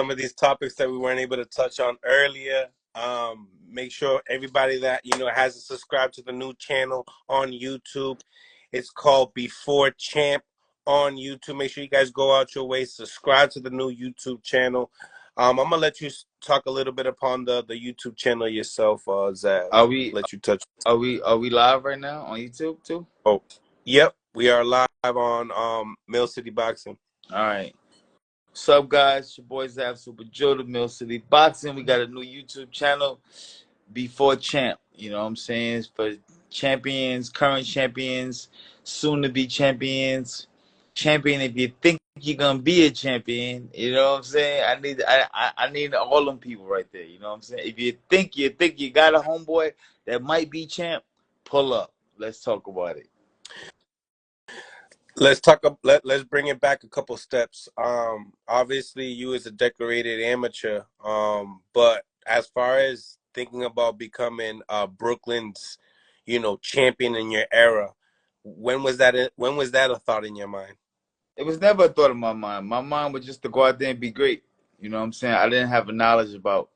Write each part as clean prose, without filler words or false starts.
some of these topics that we weren't able to touch on earlier. Make sure everybody that hasn't subscribed to the new channel on YouTube. It's called Before Champ on YouTube. Make sure you guys go out your way, subscribe to the new YouTube channel. I'm gonna let you talk a little bit upon the YouTube channel yourself, Zab. Are we Let you touch. are we live right now on YouTube too? Oh, yep, we are live on Mill City Boxing. All right. What's up, guys? It's your boy Zab Super Joe, the Mill City Boxing. We got a new YouTube channel, Before Champ. You know what I'm saying? It's for champions, current champions, soon to be champions. Champion, if you think you're gonna be a champion, you know what I'm saying? I need all them people right there. You know what I'm saying? If you think you got a homeboy that might be champ, pull up. Let's talk about it. Let's bring it back a couple steps. Obviously you as a decorated amateur, but as far as thinking about becoming Brooklyn's, champion in your era, when was that a thought in your mind? It was never a thought in my mind. My mind was just to go out there and be great. You know what I'm saying? I didn't have a knowledge about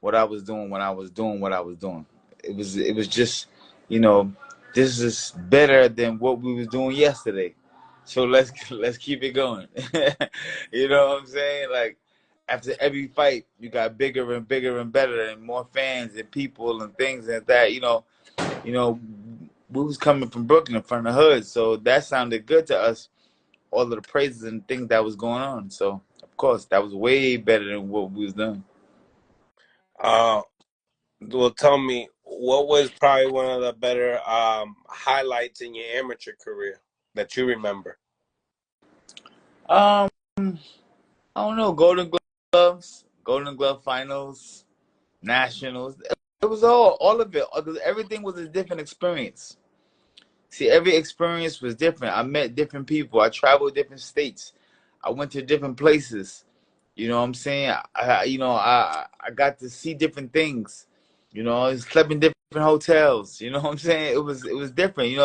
what I was doing when I was doing what I was doing. It was just, this is better than what we was doing yesterday. So let's keep it going. You know what I'm saying? Like after every fight, you got bigger and bigger and better and more fans and people and things like that. We was coming from Brooklyn, from the hood, so that sounded good to us, all of the praises and things that was going on. So of course that was way better than what we was doing. Well, tell me, what was probably one of the better highlights in your amateur career that you remember? Um, I don't know, Golden Glove finals, nationals. It was all of it. Everything was a different experience. See, every experience was different. I met different people. I traveled different states. I went to different places. You know what I'm saying? I got to see different things. I slept in different hotels. You know what I'm saying? It was different.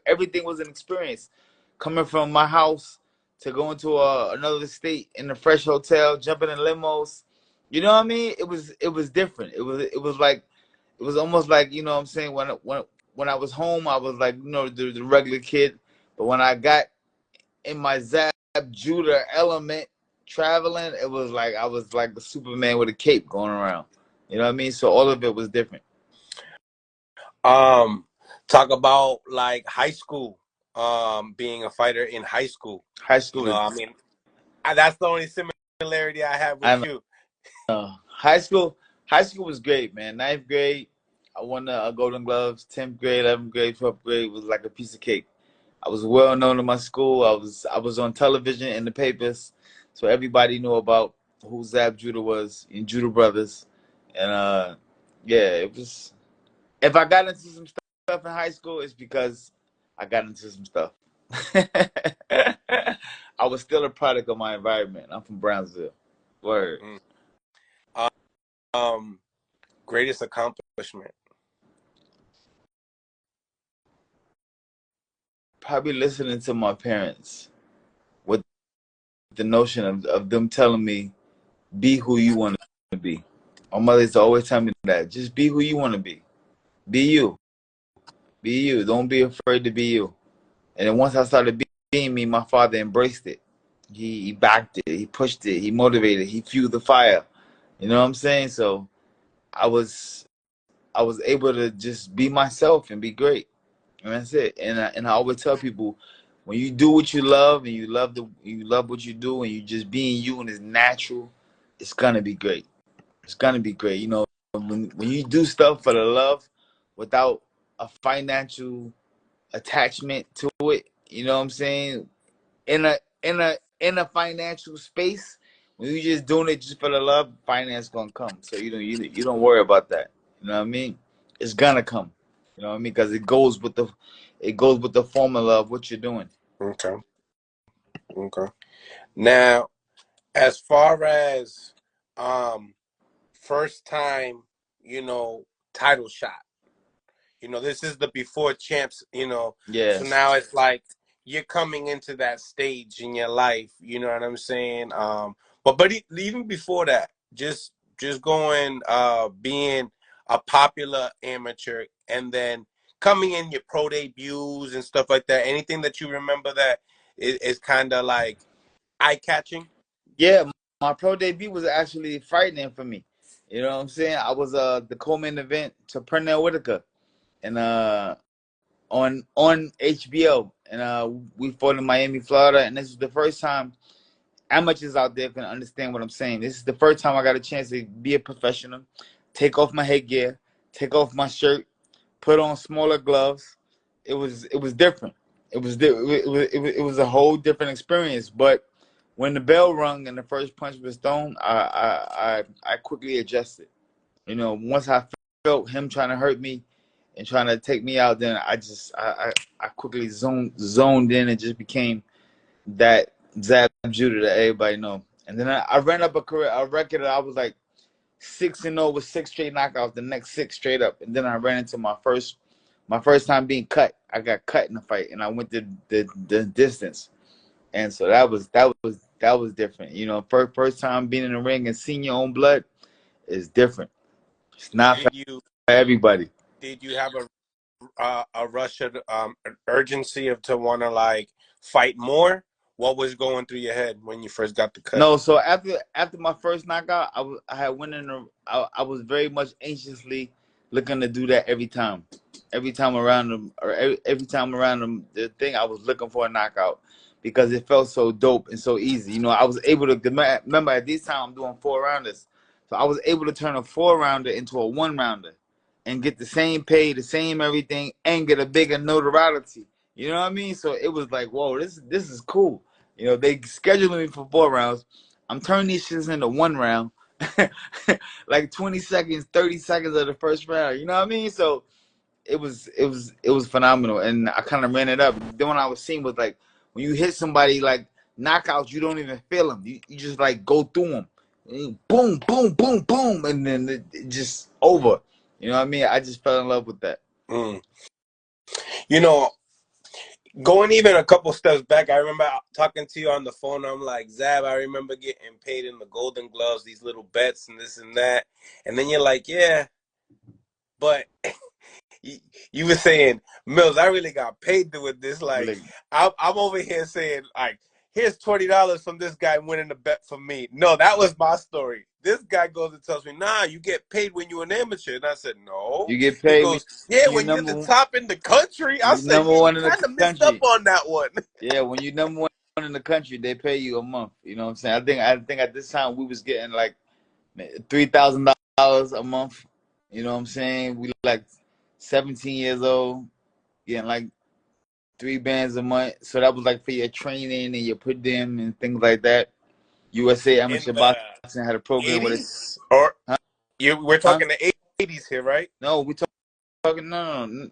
Everything was an experience. Coming from my house to going to another state in a fresh hotel, jumping in limos. You know what I mean? It was different. It was almost like, you know what I'm saying, when I was home, I was like, the regular kid. But when I got in my Zab Judah element traveling, it was like I was like the Superman with a cape going around. You know what I mean? So all of it was different. Talk about like high school, being a fighter in high school. High school I is, mean, that's the only similarity I have I with you. know. High school was great, man. Ninth grade, I won the Golden Gloves. 10th grade, 11th grade, 12th grade was like a piece of cake. I was well known in my school. I was on television in the papers, so everybody knew about who Zab Judah was in Judah Brothers, and yeah, it was. If I got into some stuff in high school, it's because I got into some stuff. I was still a product of my environment. I'm from Brownsville. Word. Mm. Um, Greatest accomplishment. Probably listening to my parents with the notion of them telling me, be who you want to be. My mother used to always tell me that. Just be who you want to be. Be you. Be you. Don't be afraid to be you. And then once I started being me, my father embraced it. He backed it. He pushed it. He motivated. He fueled the fire. You know what I'm saying? So I was able to just be myself and be great. And that's it. And I always tell people, when you do what you love and you love what you do and you just being you and it's natural, it's gonna be great. It's gonna be great. When you do stuff for the love without a financial attachment to it, you know what I'm saying? In a financial space, when you just doing it just for the love, finance gonna come. So you don't worry about that. You know what I mean? It's gonna come. You know what I mean? Because it goes with the formula of what you're doing. Okay. Okay. Now, as far as first time, title shot. This is the before champs, so Yes. now it's like you're coming into that stage in your life, you know what I'm saying? But even before that, just going being a popular amateur and then coming in your pro debuts and stuff like that. Anything that you remember that is kind of like eye catching? Yeah, my pro debut was actually frightening for me. You know what I'm saying? I was the co-main event to Pernell Whitaker and on HBO, and we fought in Miami, Florida, and this is the first time amateurs out there can understand what I'm saying. This is the first time I got a chance to be a professional, take off my headgear, take off my shirt, put on smaller gloves. It was different. It was a whole different experience. But when the bell rung and the first punch was thrown, I quickly adjusted. You know, once I felt him trying to hurt me and trying to take me out, then I quickly zoned in and just became that Zab Judah that everybody know. And then I ran up a record that I was like 6-0 with 6 straight knockouts, the next 6 straight up. And then I ran into my first time being cut. I got cut in the fight, and I went the distance. And so that was different. You know, first time being in the ring and seeing your own blood is different. It's not for Did you everybody. did you have a rush of an urgency of to want to like fight more? What was going through your head when you first got the cut? No, so after my first knockout, I had went in. I was very much anxiously looking to do that every time. Every time around them, or every time around them, the thing I was looking for a knockout because it felt so dope and so easy. You know, I was able to remember at this time I'm doing 4 rounders, so I was able to turn a 4 rounder into a 1 rounder and get the same pay, the same everything, and get a bigger notoriety. You know what I mean? So it was like, whoa, this is cool. You know, they scheduled me for 4 rounds. I'm turning these shits into 1 round, like 20 seconds, 30 seconds of the first round. You know what I mean? So it was phenomenal, and I kind of ran it up. Then when I was seeing was like when you hit somebody like knockouts, you don't even feel them. You just like go through them, boom, boom, boom, boom, and then it just over. You know what I mean? I just fell in love with that. Mm. You know, going even a couple steps back, I remember talking to you on the phone. I'm like, Zab, I remember getting paid in the Golden Gloves, these little bets and this and that. And then you're like, yeah, but you, you were saying, Mills, I really got paid doing this. Like, Like, I'm over here saying, like, here's $20 from this guy winning the bet for me. No, that was my story. This guy goes and tells me, nah, you get paid when you're an amateur. And I said, no. you get He paid when goes, yeah, you when you're the number top in the country. I you said, number yeah, you one in the kind of missed up country. on that one. Yeah, when you number one in the country, they pay you a month. You know what I'm saying? I think at this time we was getting like $3,000 a month. You know what I'm saying? We like 17 years old, getting like 3 bands a month. So that was like for your training and your per diem and things like that. USA In Amateur the Boxing had a program with it. 80s? Or Huh? we're Huh? talking the 80s here, right? No, we talking no.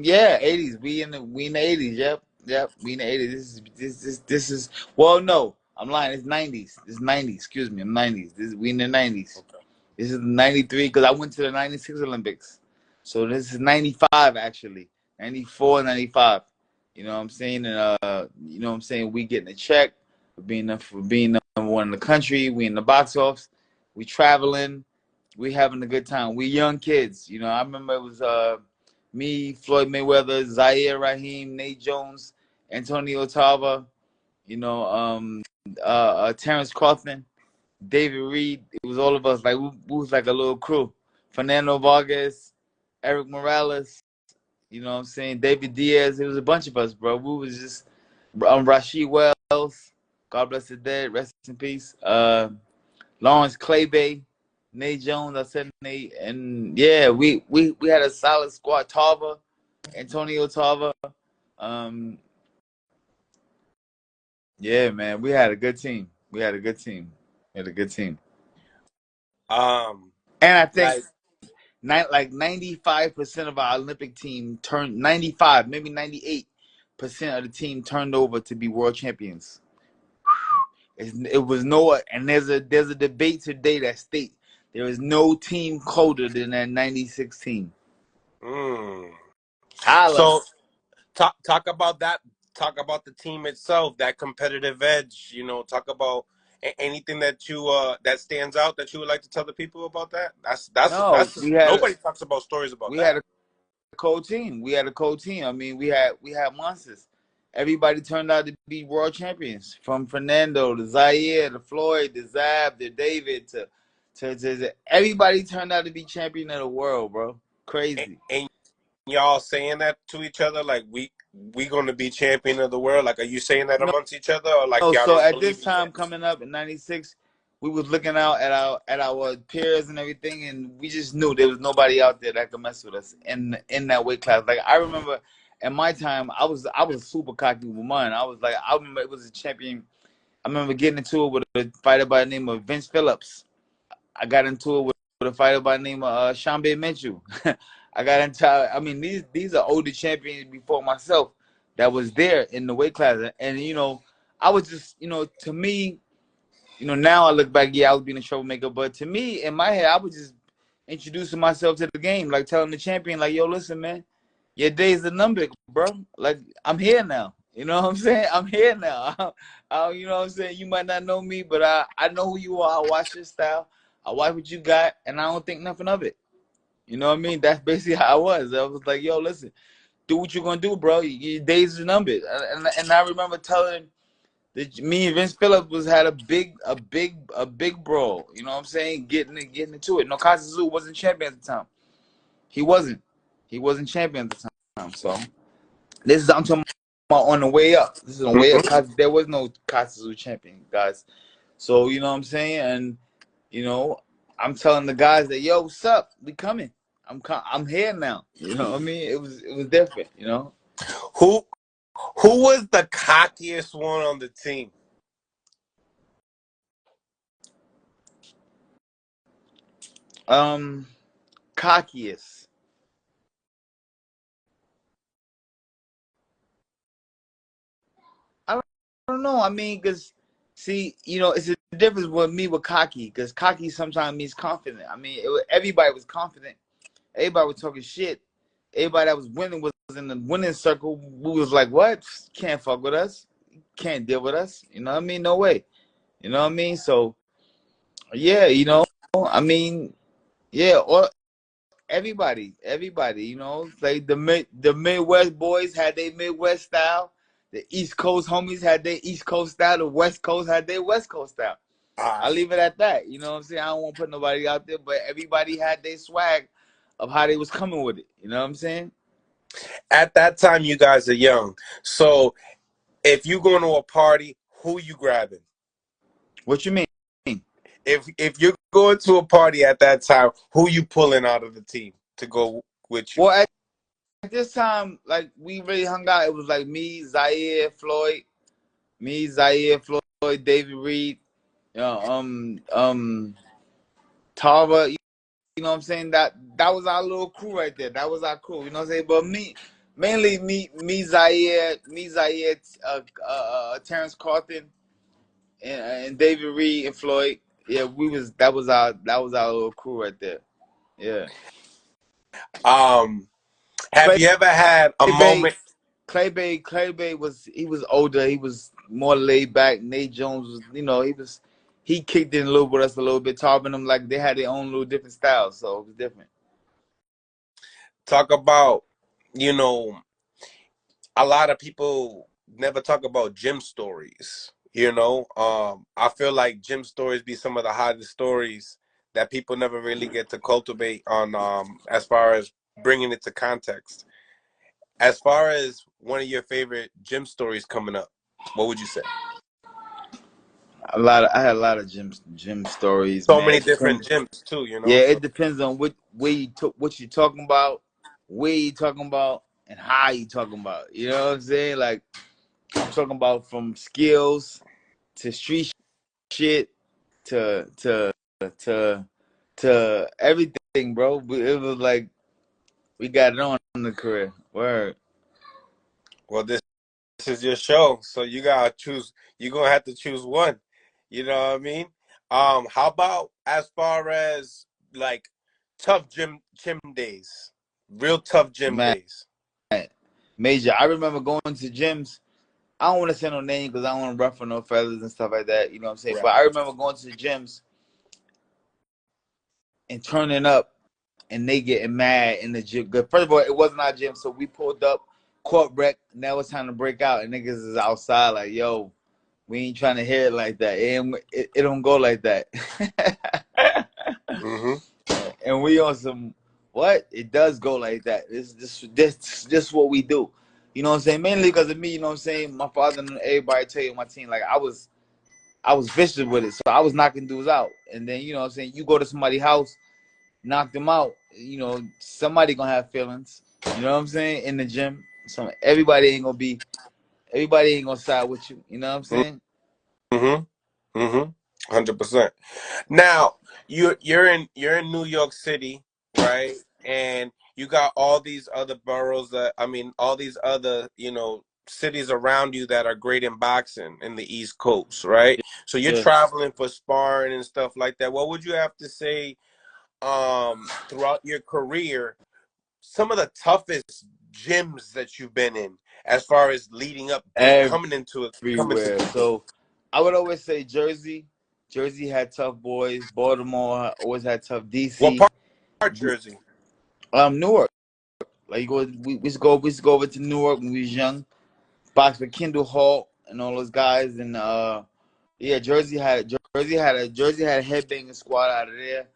Yeah, 80s. We in the 80s. Yep. We in the 80s. This is well, no, I'm lying. It's 90s. It's 90s. Excuse me. I'm 90s. We in the 90s. Okay. This is 93 because I went to the 96 Olympics. So this is 95 actually. 94, 95. You know what I'm saying? And you know what I'm saying? We getting a check for being number one in the country. We in the box office. We traveling. We having a good time. We young kids. You know, I remember it was me, Floyd Mayweather, Zaire Raheem, Nate Jones, Antonio Tava, you know, Terrence Crawford, David Reed. It was all of us. Like we was like a little crew. Fernando Vargas, Eric Morales. You know what I'm saying? David Diaz. It was a bunch of us, bro. We was just Rasheed Wells. God bless the dead. Rest in peace. Lawrence Claybay, Nate Jones. I said Nate, and yeah, we had a solid squad. Tava, Antonio Tava. Um, yeah, man, we had a good team. We had a good team. We had a good team. Um, And I think like, 95% of our Olympic team turned 95, maybe 98% of the team turned over to be world champions. It was no, and there's a debate today that states there is no team colder than that 96 team. mm. Holla. So talk about that. Talk about the team itself, that competitive edge. You know, talk about Anything that you that stands out that you would like to tell the people about that? No, That's nobody talks about stories about we had that. a cold team. We had a cold team. I mean, we had monsters. Everybody turned out to be world champions. From Fernando to Zaire to Floyd to Zab to David to everybody turned out to be champion of the world, bro. Crazy. And y'all saying that to each other, like we gonna be champion of the world? Like, are you saying that No, amongst each other, or like no. y'all So don't at believe this in that? time coming up in '96, we was looking out at our peers and everything, and we just knew there was nobody out there that could mess with us in that weight class. Like I remember, at my time, I was super cocky with mine. I remember it was a champion. I remember getting into it with a fighter by the name of Vince Phillips. I got into it with a fighter by the name of Shambe Menchu. I got into. I mean, these are older champions before myself that was there in the weight class, and I was just, to me, now I look back, yeah, I was being a troublemaker, but to me, in my head, I was just introducing myself to the game, like telling the champion, like, yo, listen, man, your day's the number, bro. Like, I'm here now. You know what I'm saying? I'm here now. You know what I'm saying? You might not know me, but I know who you are. I watch your style. I watch what you got, and I don't think nothing of it. You know what I mean? That's basically how I was. I was like, yo, listen, do what you're gonna do, bro. Your days are numbered. And I remember telling me and Vince Phillips had a big brawl. You know what I'm saying? Getting into it. No, Kazuzu wasn't champion at the time. He wasn't. He wasn't champion at the time. So this is, I'm talking about on the way up. This is on the way up. Mhm. There was no Kazuzu champion, guys. So you know what I'm saying? And I'm telling the guys that, yo, what's up? We coming. I'm here now. You know what I mean? It was different. Who who was the cockiest one on the team? Um, Cockiest. I don't know. I mean, because see, it's a difference with me with cocky. Because cocky sometimes means confident. I mean, everybody was confident. Everybody was talking shit. Everybody that was winning was in the winning circle. We was like, what? Can't fuck with us. Can't deal with us. You know what I mean? No way. You know what I mean? So yeah, I mean, yeah, or everybody, like the Midwest boys had their Midwest style, the East Coast homies had their East Coast style, the West Coast had their West Coast style. Uh, I'll leave it at that. You know what I'm saying? I don't want to put nobody out there, but everybody had their swag of how they was coming with it. You know what I'm saying? at that time, you guys are young, so if you going to a party, who you grabbing? What you mean? If you're going to a party at that time, who you pulling out of the team to go with you? Well, at this time, like we really hung out. It was like me, Zaire, Floyd, David Reed, Tara. You know what I'm saying? That was our little crew right there. That was our crew. You know what I'm saying? But mainly Zaire, Terrence Carlton, and David Reed and Floyd. Yeah, that was our little crew right there. Yeah. Um, have Clay you ever had a Bay, moment? Clay Bay was older. He was more laid back. Nate Jones was, he kicked in a little with us a little bit, talking them like they had their own little different styles, so it was different. Talk about, you know, a lot of people never talk about gym stories. I feel like gym stories be some of the hottest stories that people never really get to cultivate on, as far as bringing it to context. As far as one of your favorite gym stories coming up, what would you say? I had a lot of gym stories, So man. many It different depends. gyms too, Yeah, so it depends on what you talking about, where you talking about, and how you talking about. You know what I'm saying? Like I'm talking about from skills to street shit to to to everything, bro. It was like we got it on in the career. Word. well, this is your show, so you gotta choose. You're gonna have to choose one. You know what I mean? How about as far as like tough gym days, real tough gym Man, days? major. I remember going to gyms. I don't want to say no name because I don't want to ruffle no feathers and stuff like that. You know what I'm saying? Right. But I remember going to the gyms and turning up, and they getting mad in the gym. First of all, it wasn't our gym, so we pulled up, court wreck. Now it's time to break out, and niggas is outside like, yo, we ain't trying to hear it like that. It don't go like that. Mm-hmm. And we on some what? It does go like that. This what we do. You know what I'm saying? Mainly because of me. You know what I'm saying? My father and everybody tell you my team. Like I was vicious with it, so I was knocking dudes out. And then you know what I'm saying? You go to somebody's house, knock them out. You know somebody gonna have feelings. You know what I'm saying? In the gym, so everybody ain't gonna side with you. You know what I'm saying? Mm-hmm. Mm-hmm. 100%. Now you're in New York City, right? And you got all these other boroughs that I mean, all these other cities around you that are great in boxing in the East Coast, right? So you're Yeah. traveling for sparring and stuff like that. What would you have to say throughout your career? Some of the toughest gyms that you've been in, as far as leading up to coming into it, coming to. Everywhere. So I would always say Jersey. Jersey had tough boys. Baltimore always had tough. What DC. part, Jersey? Newark. Like we used to go over to Newark when we was young. Box with Kendall Hall and all those guys. And yeah, Jersey had a headbanging squad out of there.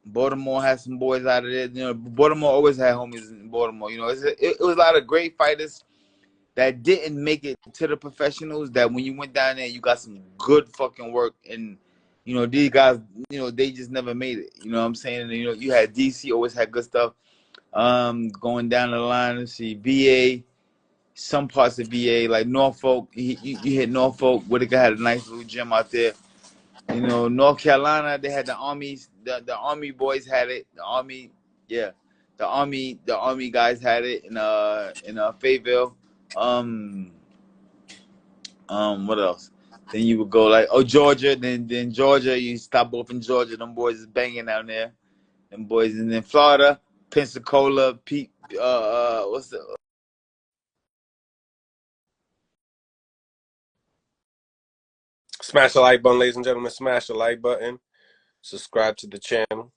Baltimore had some boys out of there. You know, Baltimore always had homies in Baltimore. You know, it was a lot of great fighters that didn't make it to the professionals. That when you went down there, you got some good fucking work. And you know, these guys, you know, they just never made it. You know what I'm saying? And you know, you had DC always had good stuff. Going down the line, let's see, VA, some parts of VA, like Norfolk. You hit Norfolk. Whitaker had a nice little gym out there. You know, North Carolina, they had the armies. The army boys had it. The army, yeah, the army guys had it in Fayetteville. Um, what else? Then you would go like, oh, Georgia. Then Georgia, you stop off in Georgia. Them boys is banging down there. Them boys, and then Florida, Pensacola, Pete. What's the Smash the like button, ladies and gentlemen. Smash the like button. Subscribe to the channel.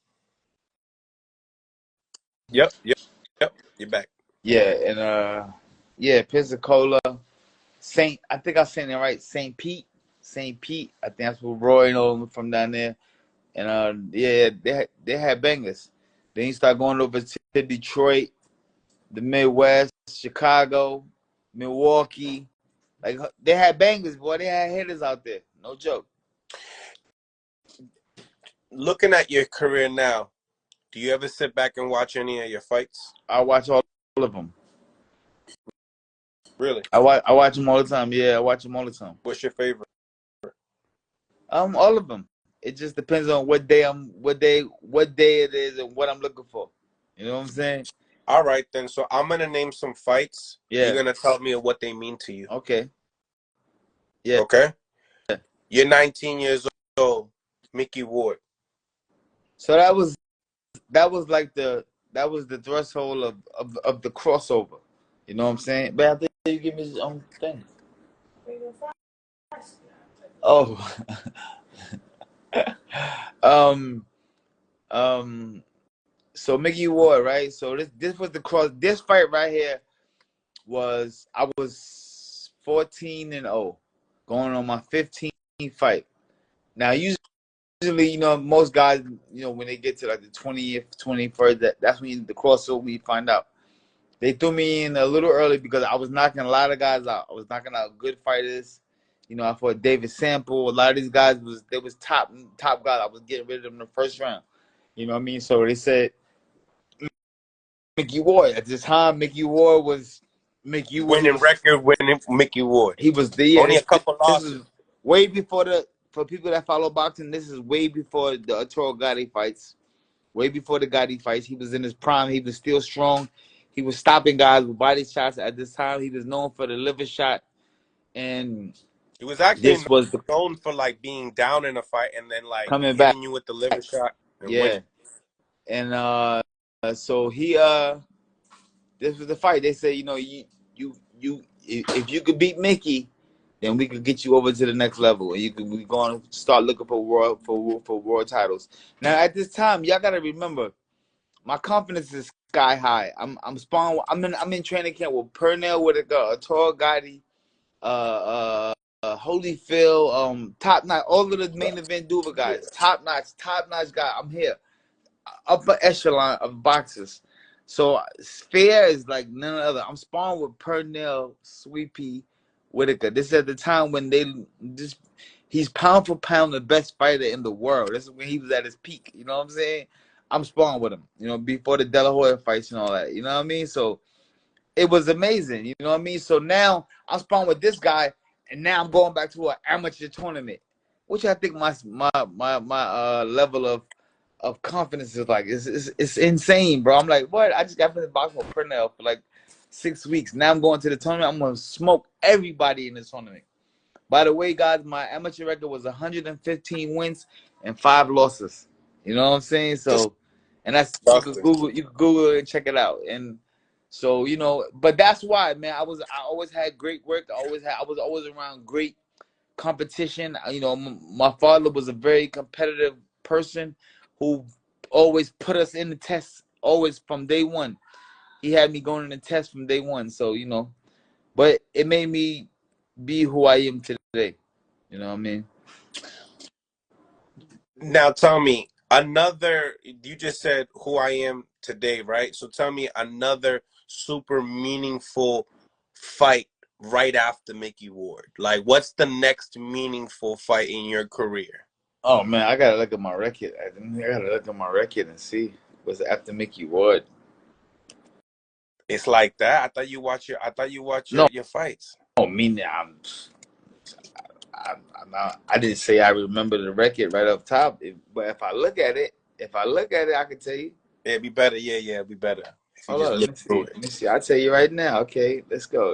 Yep, yep, yep. You're back. Yeah, and yeah, Pensacola, I think I'm saying it right, St. Pete. I think that's where Roy and from down there. And yeah, they had bangers. Then you start going over to Detroit, the Midwest, Chicago, Milwaukee. Like they had bangers, boy. They had hitters out there. No joke. Looking at your career now, do you ever sit back and watch any of your fights? I watch all of them. Really? I watch them all the time. Yeah, I watch them all the time. What's your favorite? All of them. It just depends on what day it is, and what I'm looking for. You know what I'm saying? All right, then. So I'm gonna name some fights. You're Yeah. gonna tell me what they mean to you. Okay. Yeah. Okay? You're 19 years old, Mickey Ward. So that was like the threshold of the crossover. You know what I'm saying? But after you give me some thing. Oh. um so Mickey Ward, right? So this was this fight right here I was 14-0, going on my 15th fight. Now usually, you know, most guys, you know, when they get to like the 20th, 21st, that's when the crossover we find out. They threw me in a little early because I was knocking a lot of guys out. I was knocking out good fighters. You know, I fought David Sample. A lot of these guys was top guys. I was getting rid of them in the first round. You know what I mean? So they said Mickey Ward. At this time, Mickey Ward was Winning record, winning Mickey Ward. he was the Only a couple losses. This is way before for people that follow boxing, this is way before the Arturo Gatti fights. Way before the Gatti fights. He was in his prime. He was still strong. He was stopping guys with body shots. At this time, he was known for the liver shot. And He was actually this was known for like being down in a fight and then like coming back. hitting you with the liver shot and Yeah. winning. And so he this was the fight. They said, you know, if you could beat Mickey, then we could get you over to the next level, and you could we going to start looking for world titles. Now at this time, y'all gotta remember, my confidence is sky high. I'm spawn. I'm in training camp with Pernell Whitaker, Tall Gotti, Holyfield, top notch, all of the main event Duva guys, top notch guy. I'm here, upper echelon of boxers. So Sphere is like none other. I'm spawned with Pernell Sweepy Whitaker. This is at the time when he's pound for pound the best fighter in the world. This is when he was at his peak. You know what I'm saying? I'm spawned with him. You know, before the De La Hoya fights and all that. You know what I mean? So it was amazing. You know what I mean? So now I'm spawned with this guy, and now I'm going back to an amateur tournament, which I think my level of confidence is like it's insane, bro. I'm like, what? I just got finished boxing with Pernell for like 6 weeks. Now I'm going to the tournament. I'm gonna smoke everybody in this tournament. By the way, guys, my amateur record was 115 wins and 5 losses. You know what I'm saying? So, and that's you can Google it and check it out. And so, you know, but that's why, man. I always had great work. I was always around great competition. You know, my father was a very competitive person who always put us in the test, always from day one. He had me going in the test from day one. So, you know, but it made me be who I am today. You know what I mean? Now tell me another. You just said who I am today, right? So tell me another super meaningful fight right after Mickey Ward. Like, what's the next meaningful fight in your career? Oh man, I gotta look at my record. I gotta look at my record and see what's after Mickey Ward. It's like that. I thought you watch No, your fights. me. I didn't say I remember the record right off top, but if I look at it, I can tell you. It'd be better. Yeah, it'd be better if you Hold just on, let look me through see. it. Let me see. I'll tell you right now. Okay, let's go.